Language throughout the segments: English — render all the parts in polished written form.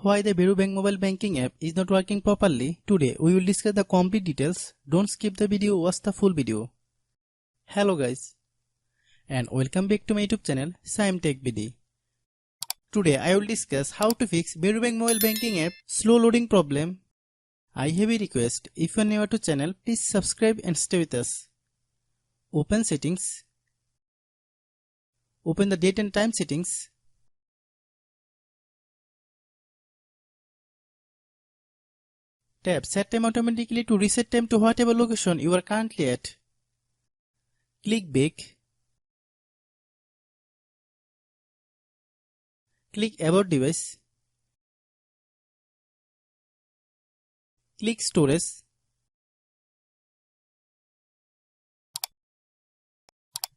Why the Varo Bank mobile banking app is not working properly? Today we will discuss the complete details. Don't skip the video, watch the full video. Hello guys, and welcome back to my YouTube channel Shaem Tech BD. Today I will discuss how to fix Varo Bank mobile banking app slow loading problem. I have a request. If you are new to channel, please subscribe and stay with us. Open settings. Open the date and time settings. Tap Set Time automatically to reset time to whatever location you are currently at. Click Back. Click About Device. Click Storage.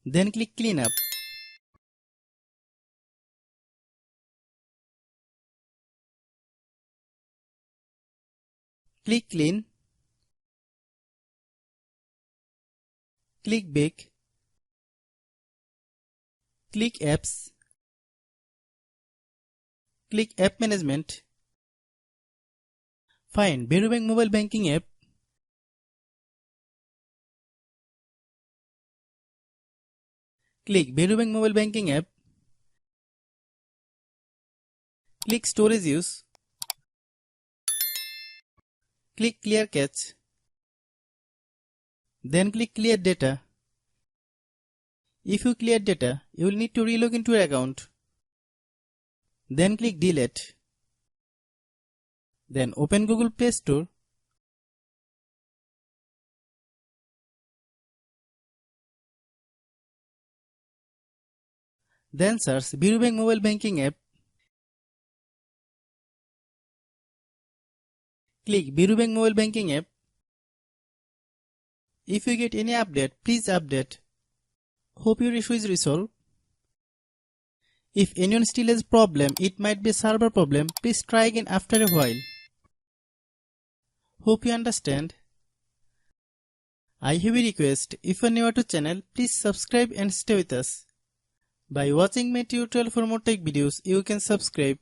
Then click Cleanup. Click Clean. Click Back. Click Apps. Click App Management. Find Varo Bank mobile banking app. Click Varo Bank mobile banking app. Click Storage Use. Click Clear Cache. Then click Clear Data. If you clear data, you will need to relog into your account. Then click Delete. Then open Google Play Store. Then search Varo Bank mobile banking app. Click Varo Bank mobile banking app. If you get any update, please update. Hope your issue is resolved. If anyone still has problem, it might be a server problem. Please try again after a while. Hope you understand. I have a request. If you are new to channel, please subscribe and stay with us. By watching my tutorial for more tech videos, you can subscribe.